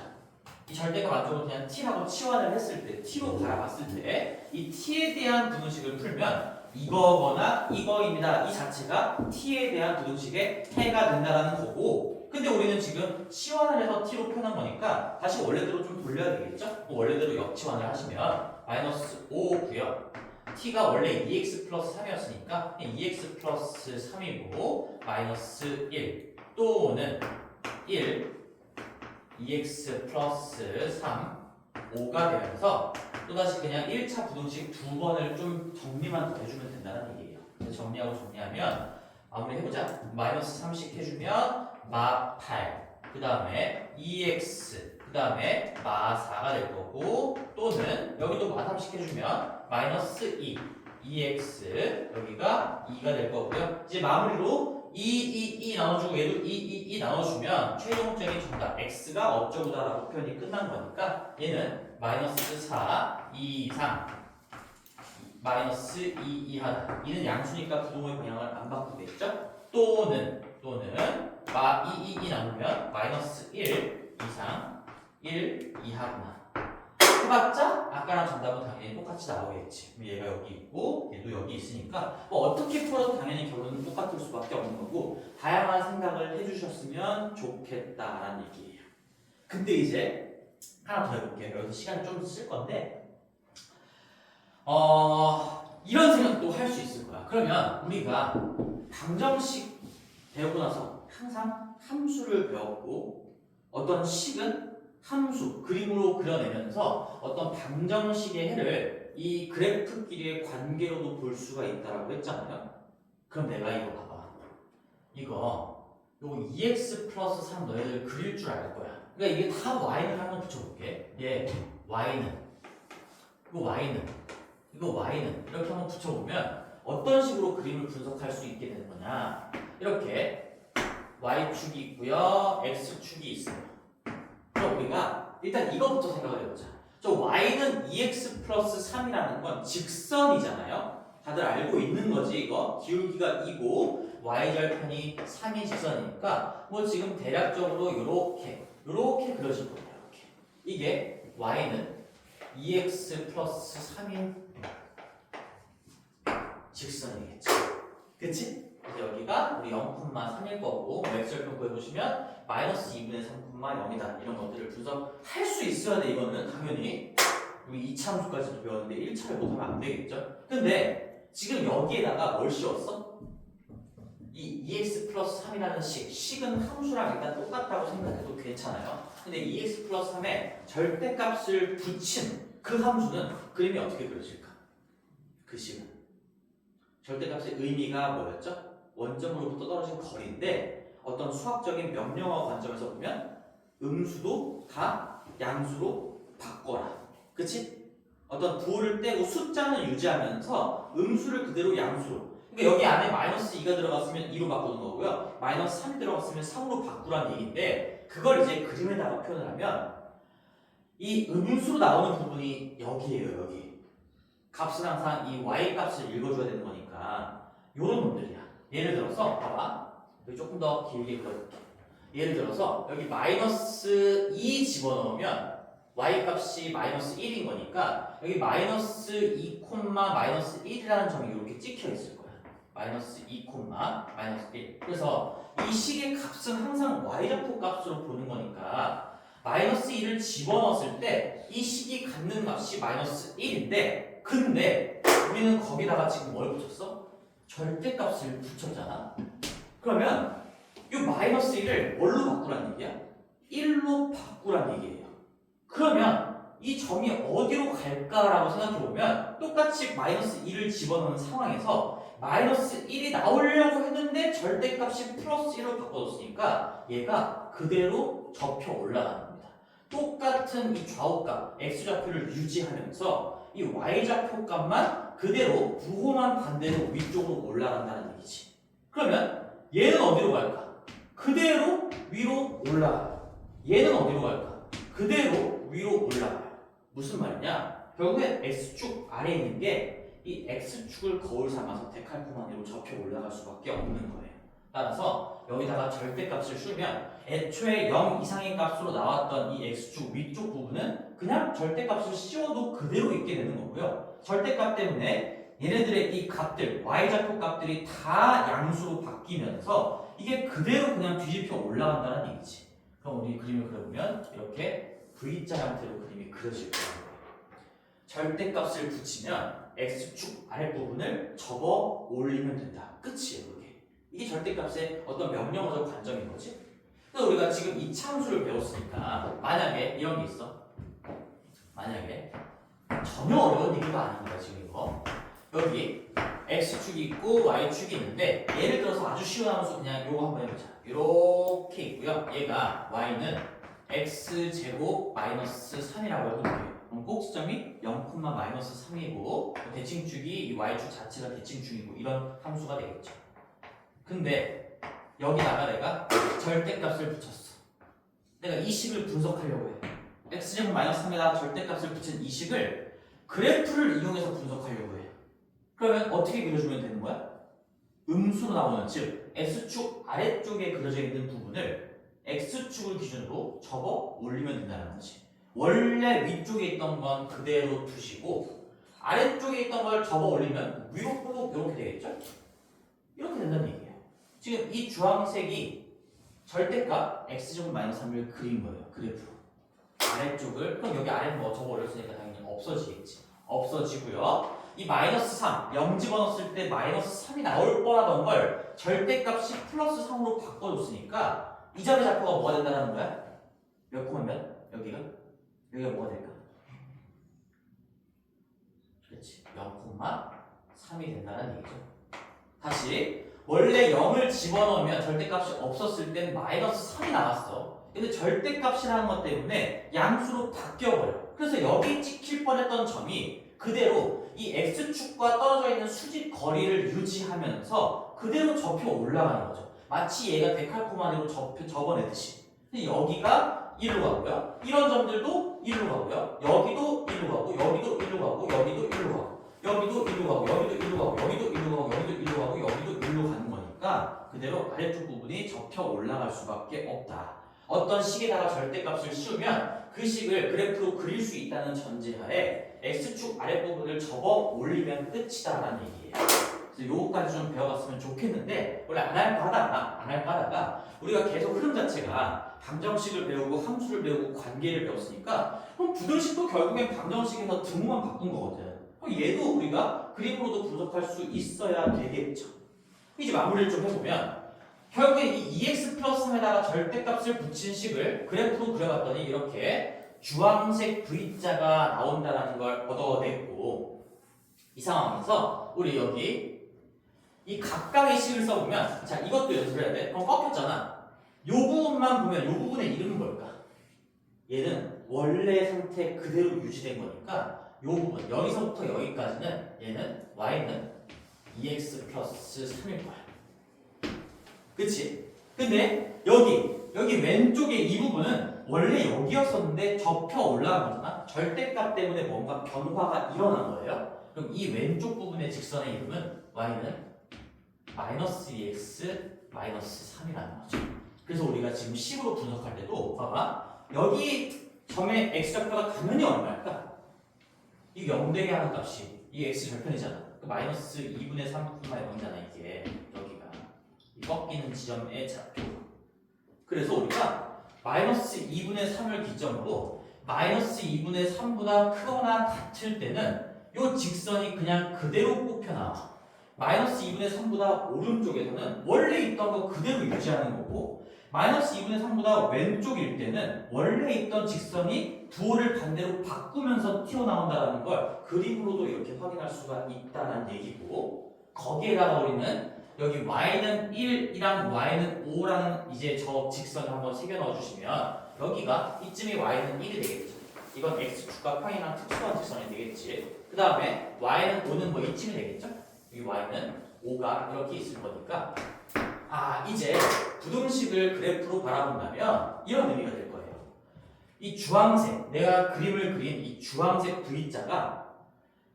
이 절대값 안쪽으로 그냥 t라고 치환을 했을 때 t로 바라봤을 때 이 t에 대한 부등식을 풀면 이거거나 이거입니다. 이 자체가 t에 대한 부등식의 해가 된다라는 거고 근데 우리는 지금 치환을 해서 t로 표현한 거니까 다시 원래대로 좀 돌려야 되겠죠? 원래대로 역치환을 하시면 마이너스 5고요. t가 원래 2x 플러스 3이었으니까 2x 플러스 3이고 마이너스 1 또는 1 2x 플러스 3 5가 되면서 또다시 그냥 1차 부등식 두 번을 좀 정리만 더 해주면 된다는 얘기예요. 정리하고 정리하면 마무리해보자. 마이너스 3씩 해주면 마 8, 그 다음에 2x, 그 다음에 마 4가 될 거고 또는 여기도 마 3씩 해주면 마이너스 2, 2x 여기가 2가 될 거고요. 이제 마무리로 2 나눠주고 얘도 2 나눠주면 최종적인 정답 x가 어쩌고다라고 표현이 끝난 거니까 얘는 마이너스 4, 2 이상 마이너스 2 이하다. 이는 양수니까 부동의 방향을 안 바꾸겠죠? 또는 마 2 나누면 마이너스 1 이상 1 이하구나. 해봤자 아까랑 정답은 당연히 똑같이 나오겠지. 얘가 여기 있고 얘도 여기 있으니까 뭐 어떻게 풀어도 당연히 결론은 똑같을 수밖에 없는 거고 다양한 생각을 해주셨으면 좋겠다라는 얘기예요. 근데 이제 하나 더 해볼게요. 여기서 시간을 좀 쓸 건데 이런 생각도 할 수 있을 거야. 그러면 우리가 방정식 배우고 나서 항상 함수를 배웠고 어떤 식은 함수, 그림으로 그려내면서 어떤 방정식의 해를 이 그래프끼리의 관계로도 볼 수가 있다라고 했잖아요. 그럼 내가 이거 봐봐. 이거 2x 플러스 3 너희들 그릴 줄 알 거야. 그러니까 이게 다 y를 한번 붙여볼게. 얘 y는 이거 y는 이렇게 한번 붙여보면 어떤 식으로 그림을 분석할 수 있게 되는 거냐. 이렇게 y축이 있고요, x축이 있어요. 그럼 우리가 일단 이거부터 생각을 해보자. 저 y는 2x 플러스 3이라는 건 직선이잖아요. 다들 알고 있는 거지. 이거 기울기가 2고 y절편이 3인 직선이니까 뭐 지금 대략적으로 요렇게 그려질 거예요. 이렇게. 이게 y는 2x 플러스 3인 직선이겠지. 그치? 그래서 여기가 우리 0,3일 거고 x절편 구해보시면 마이너스 2분의 3,0이다. 이런 것들을 분석할 수 있어야 돼. 이거는 당연히 우리 2차 함수까지도 배웠는데 1차를 못하면 안 되겠죠. 근데 지금 여기에다가 뭘 씌웠어? 이 2x 플러스 3이라는 식은 함수랑 일단 똑같다고 생각해도 괜찮아요. 근데 2x 플러스 3에 절대값을 붙인 그 함수는 그림이 어떻게 그려질까? 그 식은 절대값의 의미가 뭐였죠? 원점으로부터 떨어진 거리인데 어떤 수학적인 명령어 관점에서 보면 음수도 다 양수로 바꿔라. 그치? 어떤 부호를 떼고 숫자는 유지하면서 음수를 그대로 양수로. 그러니까 여기 안에 마이너스 2가 들어갔으면 2로 바꾸는 거고요. 마이너스 3이 들어갔으면 3으로 바꾸라는 얘기인데 그걸 이제 그림에다가 표현을 하면 이 음수로 나오는 부분이 여기에요. 여기. 값은 항상 이 y 값을 읽어줘야 되는 거니까 요런 놈들이야. 예를 들어서 봐봐. 여기 조금 더 길게 그려볼게. 예를 들어서 여기 마이너스 2 집어넣으면 y 값이 마이너스 1인 거니까 여기 마이너스 2, 마이너스 1이라는 점이 이렇게 찍혀 있을 거야. 마이너스 2, 마이너스 1. 그래서 이 식의 값은 항상 y좌표 값으로 보는 거니까 마이너스 1을 집어넣었을 때 이 식이 갖는 값이 마이너스 1인데 근데 우리는 거기다가 지금 뭘 붙였어? 절대값을 붙였잖아. 그러면 이 마이너스 1을 뭘로 바꾸란 얘기야? 1로 바꾸란 얘기예요. 그러면 이 점이 어디로 갈까라고 생각해보면 똑같이 마이너스 2를 집어넣는 상황에서 마이너스 1이 나오려고 했는데 절대값이 플러스 1로 바꿔줬으니까 얘가 그대로 접혀 올라가는 겁니다. 똑같은 이 좌우값 x좌표를 유지하면서 이 y좌표 값만 그대로 부호만 반대로 위쪽으로 올라간다는 얘기지. 그러면 얘는 어디로 갈까? 그대로 위로 올라가요. 얘는 어디로 갈까? 그대로 위로 올라가요. 무슨 말이냐? 결국에 x축 아래에 있는 게 이 x축을 거울 삼아서 데칼코마니로 접혀 올라갈 수밖에 없는 거예요. 따라서 여기다가 절대값을 씌우면 애초에 0 이상의 값으로 나왔던 이 x축 위쪽 부분은 그냥 절대값을 씌워도 그대로 있게 되는 거고요. 절대값 때문에 얘네들의 이 값들, y좌표 값들이 다 양수로 바뀌면서 이게 그대로 그냥 뒤집혀 올라간다는 얘기지. 그럼 우리 그림을 그려보면 이렇게 V자 형태로 그림이 그려질 거예요. 절대값을 붙이면 x축 아랫부분을 접어 올리면 된다. 끝이에요. 이게 절대값의 어떤 명령어적 관점인 거지. 그래서 우리가 지금 이 참수를 배웠으니까 만약에 이런 게 있어. 만약에 전혀 어려운 얘기가 아닙니다. 지금 이거 여기 x축이 있고 y축이 있는데 예를 들어서 아주 쉬운 함수 그냥 요거 한번 해보자. 이렇게 있고요. 얘가 y는 x제곱 마이너스 3이라고 해볼게요. 그럼 꼭지점이 0, 마이너스 3이고 대칭축이 이 y축 자체가 대칭축이고 이런 함수가 되겠죠. 근데 여기다가 내가 절대값을 붙였어. 내가 이 식을 분석하려고 해. x제곱 마이너스 3에다 절대값을 붙인 이 식을 그래프를 이용해서 분석하려고 해. 그러면 어떻게 그려주면 되는 거야? 음수로 나오는 즉 x축 아래쪽에 그려져 있는 부분을 x축을 기준으로 접어 올리면 된다는 거지. 원래 위쪽에 있던 건 그대로 두시고 아래쪽에 있던 걸 접어 올리면 위로 뽀록 이렇게 되겠죠? 이렇게 된다는 얘기예요. 지금 이 주황색이 절대값 x제곱 마이너스 3을 그린 거예요. 그래프로. 아래쪽을 그럼 여기 아래는 뭐 접어 올렸으니까 당연히 없어지겠지. 없어지고요. 이 마이너스 3, 0 집어넣었을 때 마이너스 3이 나올 뻔하던 걸 절대값이 플러스 3으로 바꿔줬으니까 이 점의 좌표가 뭐가 된다는 거야? 몇 콤마 몇? 여기가 뭐가 될까? 그렇지, 0,3이 된다는 얘기죠. 다시 원래 0을 집어넣으면 절대값이 없었을 땐 마이너스 3이 나왔어. 근데 절대값이라는 것 때문에 양수로 바뀌어버려. 그래서 여기 찍힐 뻔했던 점이 그대로 이 x축과 떨어져 있는 수직 거리를 유지하면서 그대로 접혀 올라가는 거죠. 마치 얘가 데칼코마니로 접어내듯이. 근데 여기가 1로 가고요. 이런 점들도 1로 가고요. 여기도 1로 가고, 여기도 1로 가고, 여기도 1로 가고, 여기도 1로 가고, 여기도 1로 가고, 여기도 1로 가고, 여기도 1로 가고, 여기도 1로 가는 거니까 그대로 아래쪽 부분이 접혀 올라갈 수밖에 없다. 어떤 식에다가 절대값을 씌우면 그 식을 그래프로 그릴 수 있다는 전제하에 x축 아랫부분을 접어 올리면 끝이다라는 얘기예요. 그래서 요거까지 좀 배워봤으면 좋겠는데 원래 안 할까 하다가 우리가 계속 흐름 자체가 방정식을 배우고 함수를 배우고 관계를 배웠으니까 그럼 부등식도 결국엔 방정식에서 등호만 바꾼 거거든. 그럼 얘도 우리가 그림으로도 분석할 수 있어야 되겠죠. 이제 마무리를 좀 해보면 결국에 이 2x 플러스 3에다가 절대값을 붙인 식을 그래프로 그려봤더니 이렇게 주황색 V자가 나온다는 걸 얻어냈고 이 상황에서 우리 여기 이 각각의 식을 써보면 자 이것도 연습해야 돼. 그럼 꺾였잖아. 요 부분만 보면 요 부분의 이름은 뭘까? 얘는 원래 상태 그대로 유지된 거니까 요 부분 여기서부터 여기까지는 얘는 y는 2x 플러스 3일 거야. 그치? 근데 여기 왼쪽에 이 부분은 원래 여기였었는데 접혀 올라간 거잖아. 절대값 때문에 뭔가 변화가 일어난 거예요. 그럼 이 왼쪽 부분의 직선의 이름은 y는 마이너스 2x 마이너스 3이라는 거죠. 그래서 우리가 지금 식으로 분석할 때도 봐봐. 여기 점의 x좌표가 당연히 얼마일까? 이 0 되게 하는 값이 이 x 절편이잖아. 그 마이너스 2분의 3, 0이잖아 이게 여기가. 이 꺾이는 지점의 좌표. 그래서 우리가 마이너스 2분의 3을 기점으로 마이너스 2분의 3보다 크거나 같을 때는 이 직선이 그냥 그대로 뽑혀 나와. 마이너스 2분의 3보다 오른쪽에서는 원래 있던 거 그대로 유지하는 거고 마이너스 2분의 3보다 왼쪽일 때는 원래 있던 직선이 부호를 반대로 바꾸면서 튀어나온다는 걸 그림으로도 이렇게 확인할 수가 있다는 얘기고 거기에다가 우리는 여기 y는 1이랑 y는 5라는 이제 저 직선을 한번 새겨 넣어주시면 여기가 이쯤이 y는 1이 되겠죠. 이건 x축과 평이랑 특수한 직선이 되겠지. 그 다음에 y는 5는 뭐 이쯤이 되겠죠. 이 y는 5가 이렇게 있을 거니까 이제 부등식을 그래프로 바라본다면 이런 의미가 될 거예요. 이 주황색 내가 그림을 그린 이 주황색 V자가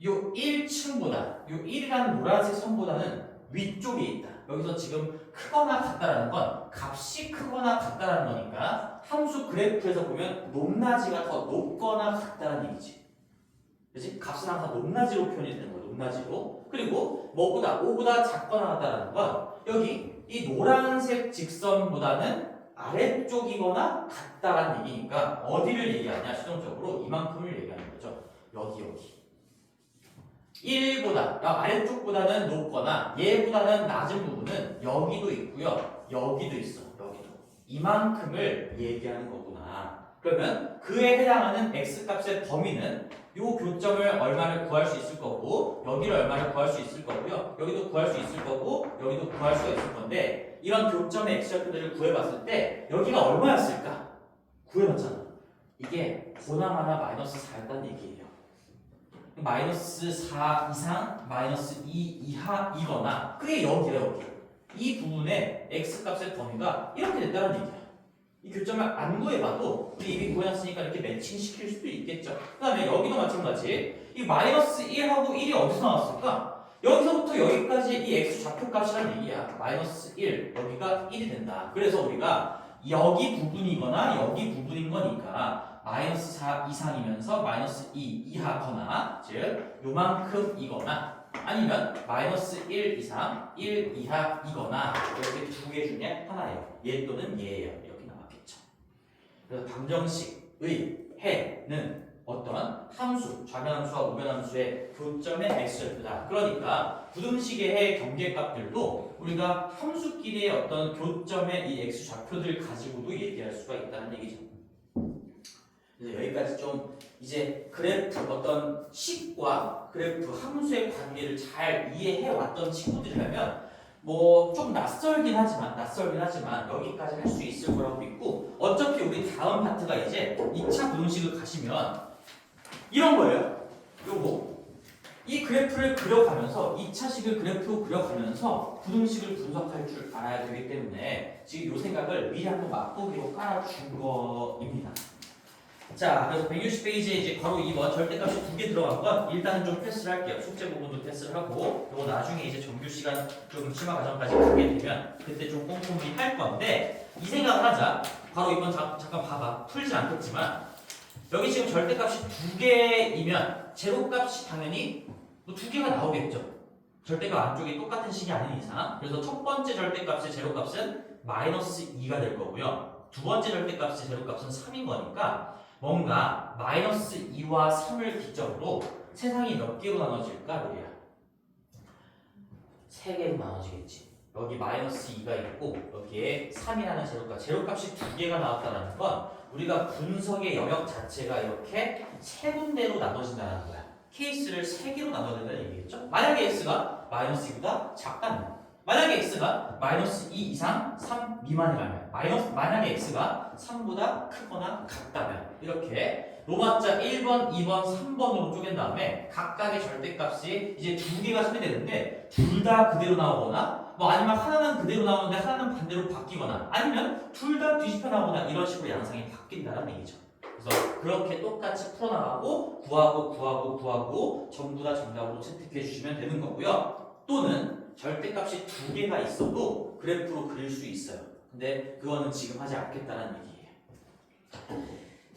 요 1층보다 요 1이라는 노란색 선보다는 위쪽에 있다. 여기서 지금 크거나 같다라는 건 값이 크거나 같다라는 거니까 함수 그래프에서 보면 높낮이가 더 높거나 같다라는 얘기지. 그렇지? 값은 항상 높낮이로 표현이 되는 거예요. 높낮이로. 그리고 뭐보다 5보다 작거나 같다라는 건 여기 이 노란색 직선보다는 아래쪽이거나 같다라는 얘기니까 어디를 얘기하냐? 수동적으로 이만큼을 얘기하는 거죠. 여기 1보다 아래쪽보다는 높거나 얘보다는 낮은 부분은 여기도 있고요. 여기도 있어. 여기도. 이만큼을 얘기하는 거구나. 그러면 그에 해당하는 x값의 범위는 요 교점을 얼마를 구할 수 있을 거고 여기를 얼마를 구할 수 있을 거고요. 여기도 구할 수 있을 거고 여기도 구할 수가 있을 건데 이런 교점의 x좌표들을 구해봤을 때 여기가 얼마였을까? 구해봤잖아. 이게 보나마나 마이너스 4였다는 얘기예요. 마이너스 4 이상, 마이너스 2 이하이거나 그게 여기래 여기. 이 부분의 x값의 범위가 이렇게 됐다는 얘기야. 이 교점을 안 구해봐도 우리 이미 구해놨으니까 이렇게 매칭시킬 수도 있겠죠. 그 다음에 여기도 마찬가지. 이 마이너스 1하고 1이 어디서 나왔을까? 여기서부터 여기까지 이 x 좌표값이라는 얘기야. 마이너스 1, 여기가 1이 된다. 그래서 우리가 여기 부분이거나 여기 부분인 거니까 마이너스 4 이상이면서 마이너스 2 이하거나 즉 요만큼이거나 아니면 마이너스 1 이상 1 이하이거나 이렇게 두 개 중에 하나예요. 얘 또는 얘예요. 이렇게 나왔겠죠. 그래서 방정식의 해는 어떤 함수, 좌변함수와 우변함수의 교점의 x절표다. 그러니까 부등식의 경계값들도 우리가 함수끼리의 어떤 교점의 이 x좌표들을 가지고도 얘기할 수가 있다는 얘기죠. 그래서 여기까지 좀 이제 그래프 어떤 식과 그래프 함수의 관계를 잘 이해해 왔던 친구들이라면 뭐 좀 낯설긴 하지만 여기까지 할 수 있을 거라고 믿고 어차피 우리 다음 파트가 이제 2차 부등식을 가시면 이런 거예요. 요거 이 그래프를 그려가면서 2차식을 그래프로 그려가면서 부등식을 분석할 줄 알아야 되기 때문에 지금 요 생각을 미리 한번 맛보기로 깔아준 거입니다. 자, 그래서 160페이지에 이제 괄호 2번 절대값이 2개 들어간 건 일단은 좀 패스를 할게요. 숙제 부분도 패스를 하고 요거 나중에 이제 정규 시간 좀 심화 과정까지 가게 되면 그때 좀 꼼꼼히 할 건데 이 생각을 하자. 괄호 2번 잠깐 봐봐. 풀진 않겠지만 여기 지금 절대값이 2개이면 제로값이 당연히 뭐 2개가 나오겠죠. 절대값 안쪽이 똑같은 식이 아닌 이상. 그래서 첫 번째 절대값의 제로값은 마이너스 2가 될 거고요. 두 번째 절대값의 제로값은 3인 거니까 뭔가 마이너스 2와 3을 기점으로 세상이 몇 개로 나눠질까? 우리야 3개로 나눠지겠지. 여기 마이너스 2가 있고 여기에 3이라는 제로값이 2개가 나왔다는 건 우리가 분석의 영역 자체가 이렇게 세 군데로 나눠진다는 거야. 케이스를 3개로 나눠야 된다는 얘기겠죠. 만약에 x가 마이너스 2보다 작다면, 만약에 x가 마이너스 2 이상 3 미만이라면, 만약에 x가 3보다 크거나 같다면 이렇게 로마자 1번, 2번, 3번으로 쪼갠 다음에 각각의 절대값이 이제 2개가 소비되는데 둘 다 그대로 나오거나 뭐 아니면 하나는 그대로 나오는데 하나는 반대로 바뀌거나 아니면 둘 다 뒤집혀 나오거나 이런 식으로 양상이 바뀐다는 얘기죠. 그래서 그렇게 똑같이 풀어나가고 구하고 전부 다 정답으로 채택해 주시면 되는 거고요. 또는 절대값이 2개가 있어도 그래프로 그릴 수 있어요. 근데 그거는 지금 하지 않겠다는 얘기예요.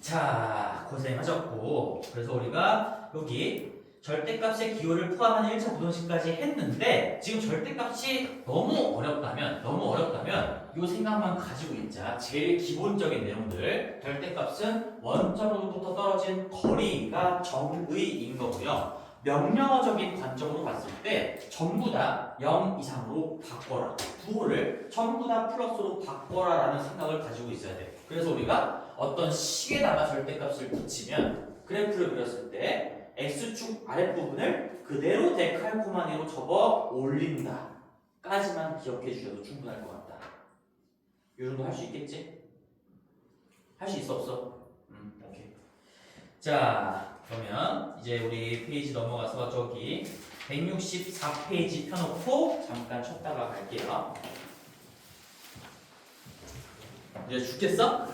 자, 고생하셨고 그래서 우리가 여기 절대값의 기호를 포함한 1차 부등식까지 했는데 지금 절대값이 너무 어렵다면 이 생각만 가지고 있자. 제일 기본적인 내용들. 절대값은 원점으로부터 떨어진 거리가 정의인 거고요. 명령어적인 관점으로 봤을 때 전부 다 0 이상으로 바꿔라. 부호를 전부 다 플러스로 바꿔라 라는 생각을 가지고 있어야 돼요. 그래서 우리가 어떤 식에다가 절대값을 붙이면 그래프를 그렸을 때 X축 아랫부분을 그대로 데칼코마니로 접어 올린다 까지만 기억해 주셔도 충분할 것 같다. 이 정도 할 수 있겠지? 할 수 있어 없어? 오케이. 자, 그러면 이제 우리 페이지 넘어가서 저기 164페이지 펴놓고 잠깐 쳤다가 갈게요. 이제 죽겠어?